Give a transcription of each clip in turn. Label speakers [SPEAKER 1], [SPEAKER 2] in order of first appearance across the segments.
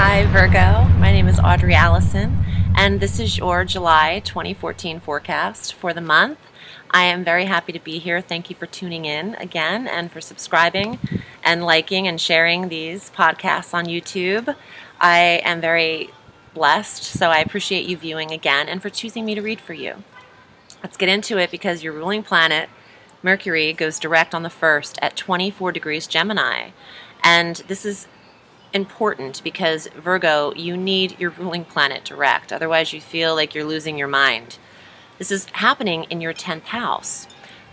[SPEAKER 1] Hi Virgo, my name is Audrey Alison, and this is your July 2014 forecast for the month. I am very happy to be here. Thank you for tuning in again and for subscribing and liking and sharing these podcasts on YouTube. I am very blessed, so I appreciate you viewing again and for choosing me to read for you. Let's get into it because your ruling planet, Mercury, goes direct on the 1st at 24 degrees Gemini. And this is important because, Virgo, you need your ruling planet direct. Otherwise, you feel like you're losing your mind. This is happening in your 10th house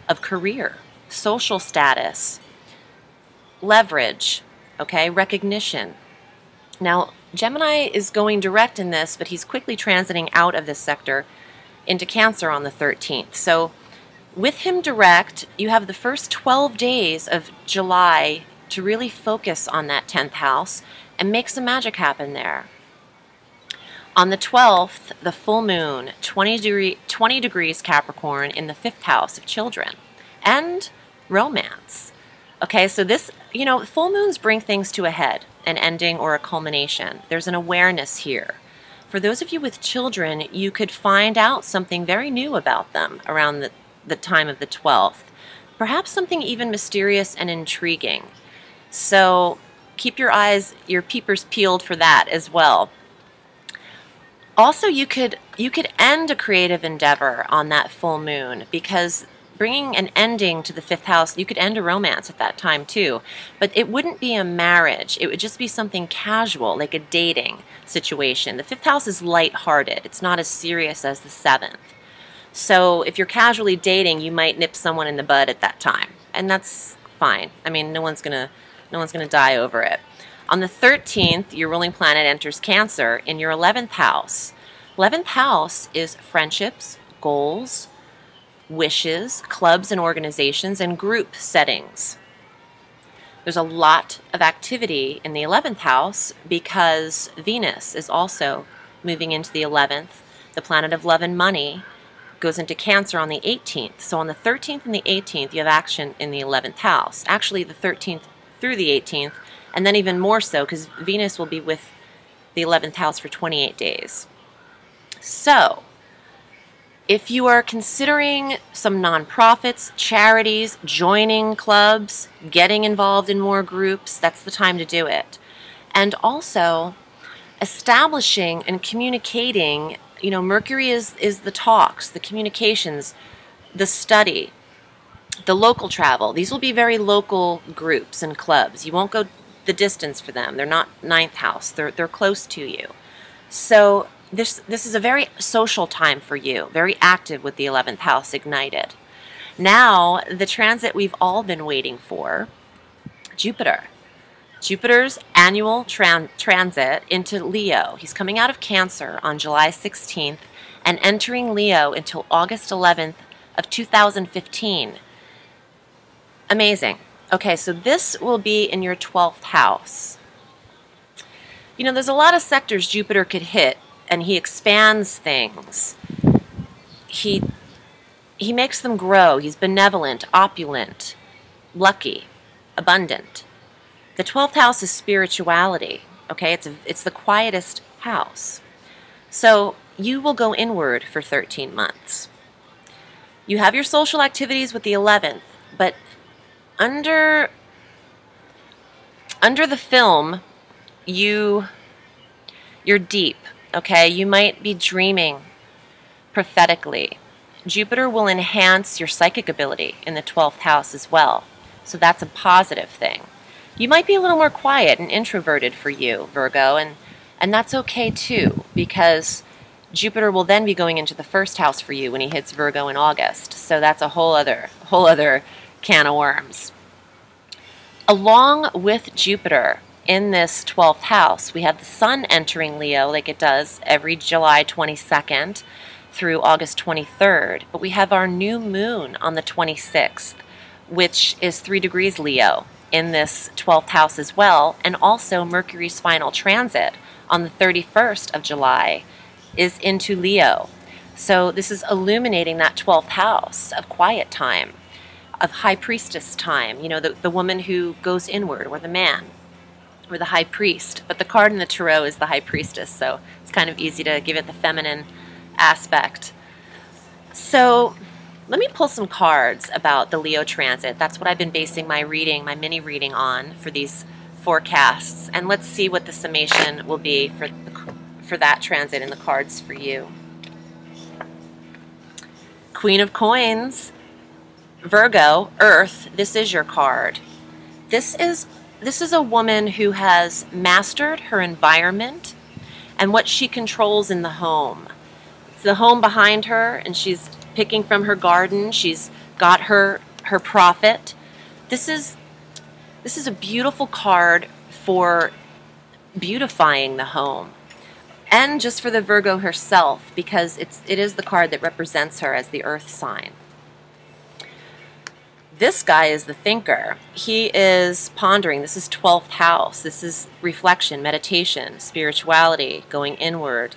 [SPEAKER 1] of career, social status, leverage, okay, recognition. Now, Gemini is going direct in this, but he's quickly transiting out of this sector into Cancer on the 13th. So with him direct, you have the first 12 days of July to really focus on that 10th house and make some magic happen there. On the 12th, the full moon, 20 degrees Capricorn in the 5th house of children and romance. Okay, so this, full moons bring things to a head, an ending or a culmination. There's an awareness here. For those of you with children, you could find out something very new about them around the time of the 12th. Perhaps something even mysterious and intriguing. So keep your eyes, your peepers peeled for that as well. Also, you could end a creative endeavor on that full moon, because bringing an ending to the 5th house, you could end a romance at that time too. But it wouldn't be a marriage. It would just be something casual, like a dating situation. The 5th house is lighthearted. It's not as serious as the 7th. So if you're casually dating, you might nip someone in the bud at that time. And that's fine. I mean, no one's gonna die over it. On the 13th, your ruling planet enters Cancer in your 11th house. 11th house is friendships, goals, wishes, clubs and organizations, and group settings. There's a lot of activity in the 11th house because Venus is also moving into the 11th. The planet of love and money goes into Cancer on the 18th. So on the 13th and the 18th, you have action in the 11th house. Actually, the 13th through the 18th, and then even more so because Venus will be with the 11th house for 28 days. So if you are considering some nonprofits, charities, joining clubs, getting involved in more groups, that's the time to do it. And also establishing and communicating, Mercury is the talks, the communications, the study, the local travel. These will be very local groups and clubs. You won't go the distance for them. They're not 9th house. They're close to you. So this is a very social time for you, very active with the 11th house ignited. Now, the transit we've all been waiting for, Jupiter. Jupiter's annual transit into Leo. He's coming out of Cancer on July 16th and entering Leo until August 11th of 2015. Amazing. Okay, so this will be in your 12th house. There's a lot of sectors Jupiter could hit, and he expands things. He makes them grow. He's benevolent, opulent, lucky, abundant. The 12th house is spirituality, okay? It's the quietest house. So you will go inward for 13 months. You have your social activities with the 11th, but under the film, you're deep, okay? You might be dreaming prophetically. Jupiter will enhance your psychic ability in the 12th house as well. So that's a positive thing. You might be a little more quiet and introverted for you, Virgo, and that's okay too, because Jupiter will then be going into the 1st house for you when he hits Virgo in August. So that's a whole other can of worms. Along with Jupiter in this 12th house, we have the Sun entering Leo like it does every July 22nd through August 23rd. But we have our new moon on the 26th, which is 3 degrees Leo in this 12th house as well. And also Mercury's final transit on the 31st of July is into Leo. So this is illuminating that 12th house of quiet time, of high priestess time, the woman who goes inward, or the man. or the high priest, but the card in the tarot is the high priestess, so it's kind of easy to give it the feminine aspect. So let me pull some cards about the Leo transit. That's what I've been basing my reading, my mini reading on for these forecasts, and let's see what the summation will be for that transit in the cards for you. Queen of Coins, Virgo, Earth, this is your card. This is a woman who has mastered her environment and what she controls in the home. It's the home behind her, and she's picking from her garden. She's got her profit. This is a beautiful card for beautifying the home, and just for the Virgo herself, because it is the card that represents her as the earth sign. This guy is the thinker. He is pondering. This is 12th house. This is reflection, meditation, spirituality, going inward,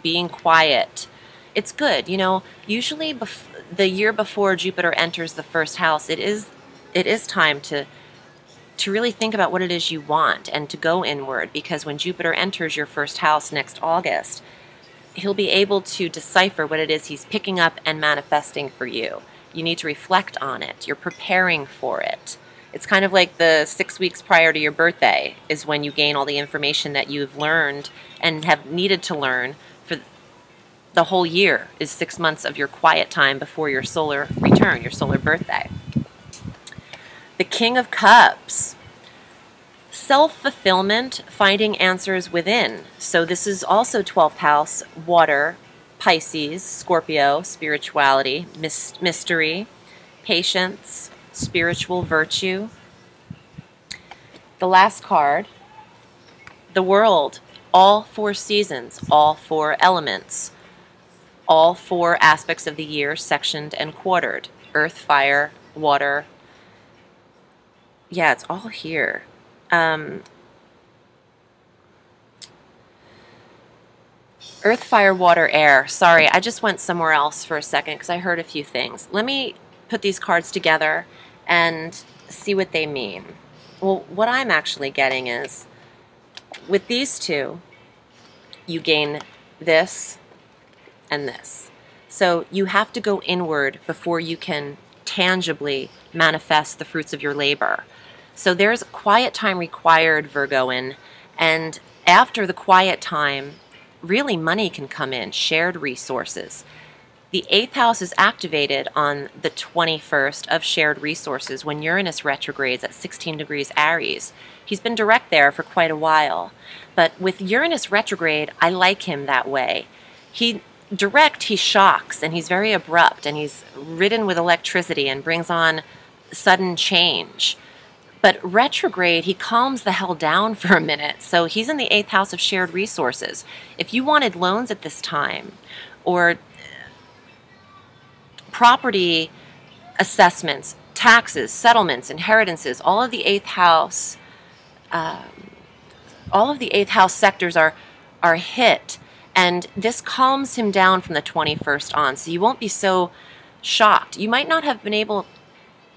[SPEAKER 1] being quiet. It's good. You know, usually the year before Jupiter enters the first house, it is time to really think about what it is you want and to go inward, because when Jupiter enters your first house next August, he'll be able to decipher what it is he's picking up and manifesting for you. You need to reflect on it. You're preparing for it. It's kind of like the 6 weeks prior to your birthday is when you gain all the information that you've learned and have needed to learn for the whole year. Is 6 months of your quiet time before your solar return, your solar birthday. The King of Cups. Self-fulfillment, finding answers within. So this is also 12th house, water, Pisces, Scorpio, spirituality, mystery, patience, spiritual virtue. The last card, the World, all 4 seasons, all 4 elements, all 4 aspects of the year sectioned and quartered. Earth, fire, water. Yeah, it's all here. Earth, fire, water, air. Sorry, I just went somewhere else for a second because I heard a few things. Let me put these cards together and see what they mean. Well, what I'm actually getting is, with these two, you gain this and this. So you have to go inward before you can tangibly manifest the fruits of your labor. So there's quiet time required, Virgoan, and after the quiet time, really money can come in, shared resources. The 8th house is activated on the 21st of shared resources when Uranus retrogrades at 16 degrees Aries. He's been direct there for quite a while, but with Uranus retrograde, I like him that way. He shocks, and he's very abrupt, and he's ridden with electricity and brings on sudden change. But retrograde, he calms the hell down for a minute. So he's in the 8th house of shared resources. If you wanted loans at this time, or property assessments, taxes, settlements, inheritances, all of the 8th house sectors are hit. And this calms him down from the 21st on. So you won't be so shocked. You might not have been able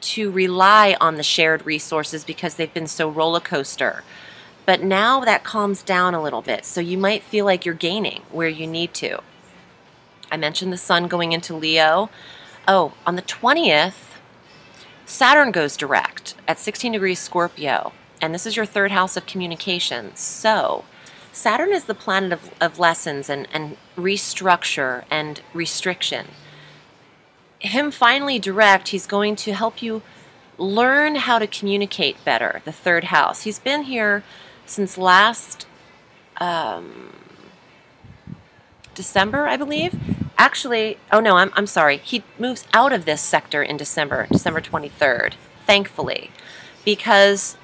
[SPEAKER 1] to rely on the shared resources because they've been so roller coaster. But now that calms down a little bit, so you might feel like you're gaining where you need to. I mentioned the sun going into Leo. Oh, on the 20th, Saturn goes direct at 16 degrees Scorpio, and this is your 3rd house of communication. So Saturn is the planet of lessons and restructure and restriction. Him finally direct, he's going to help you learn how to communicate better, the 3rd house. He's been here since last December, I believe. Actually, oh no, I'm sorry. He moves out of this sector in December 23rd, thankfully, because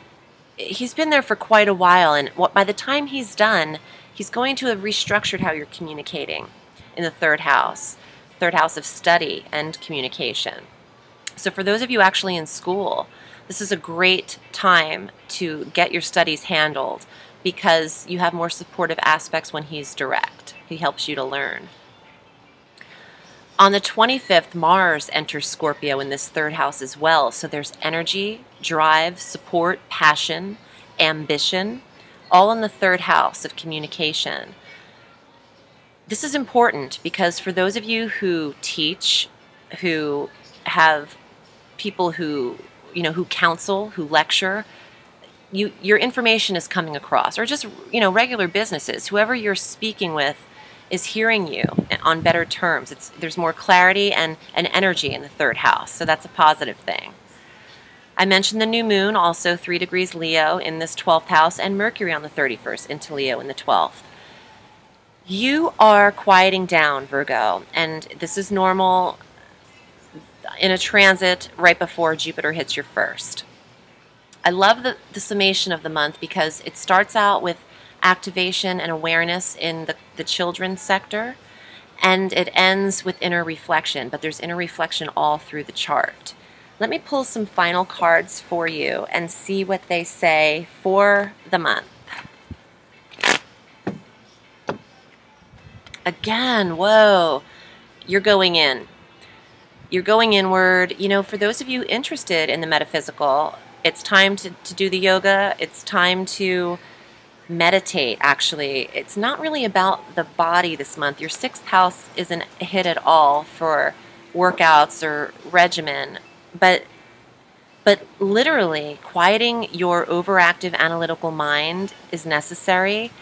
[SPEAKER 1] he's been there for quite a while, and by the time he's done, he's going to have restructured how you're communicating in the 3rd house. 3rd house of study and communication. So for those of you actually in school, this is a great time to get your studies handled because you have more supportive aspects when he's direct. He helps you to learn. On the 25th, Mars enters Scorpio in this 3rd house as well. So there's energy, drive, support, passion, ambition. all in the third house of communication. This is important because for those of you who teach, who have people who, who counsel, who lecture, your information is coming across, or just, regular businesses, whoever you're speaking with is hearing you on better terms. There's more clarity and energy in the third house, so that's a positive thing. I mentioned the new moon, also 3 degrees Leo in this 12th house, and Mercury on the 31st into Leo in the 12th. You are quieting down, Virgo, and this is normal in a transit right before Jupiter hits your first. I love the summation of the month because it starts out with activation and awareness in the children's sector, and it ends with inner reflection, but there's inner reflection all through the chart. Let me pull some final cards for you and see what they say for the month. Again, whoa, you're going in. You're going inward. For those of you interested in the metaphysical, it's time to do the yoga. It's time to meditate, actually. It's not really about the body this month. Your 6th house isn't a hit at all for workouts or regimen, but literally quieting your overactive analytical mind is necessary.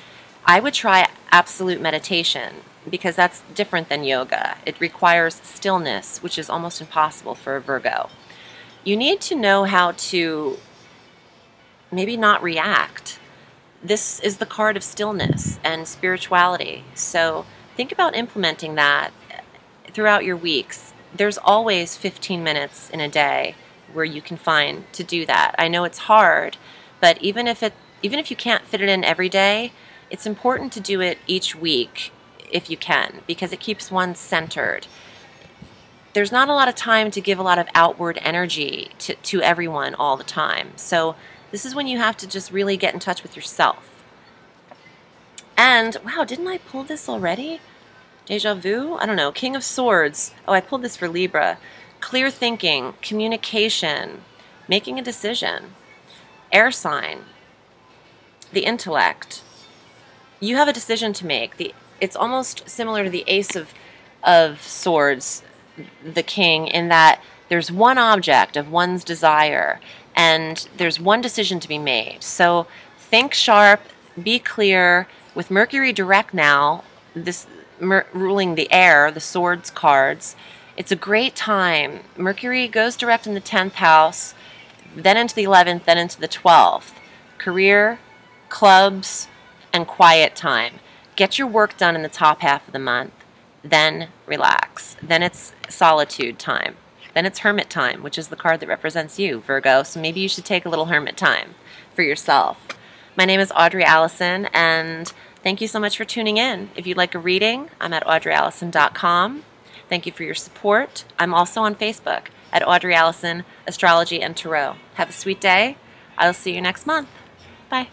[SPEAKER 1] I would try absolute meditation because that's different than yoga. It requires stillness, which is almost impossible for a Virgo. You need to know how to maybe not react. This is the card of stillness and spirituality. So think about implementing that throughout your weeks. There's always 15 minutes in a day where you can find to do that. I know it's hard, but even if you can't fit it in every day, it's important to do it each week if you can, because it keeps one centered. There's not a lot of time to give a lot of outward energy to everyone all the time. So this is when you have to just really get in touch with yourself. And, wow, didn't I pull this already? Deja vu? I don't know. King of Swords. Oh, I pulled this for Libra. Clear thinking, communication, making a decision. Air sign. The intellect. You have a decision to make. It's almost similar to the Ace of Swords, the King, in that there's one object of one's desire and there's one decision to be made. So think sharp, be clear. With Mercury direct now, this ruling the air, the swords cards, it's a great time. Mercury goes direct in the 10th house, then into the 11th, then into the 12th. Career, clubs, and quiet time. Get your work done in the top half of the month, then relax. Then it's solitude time. Then it's hermit time, which is the card that represents you, Virgo. So maybe you should take a little hermit time for yourself. My name is Audrey Alison, and thank you so much for tuning in. If you'd like a reading, I'm at audreyallison.com. Thank you for your support. I'm also on Facebook at Audrey Allison, Astrology and Tarot. Have a sweet day. I'll see you next month. Bye.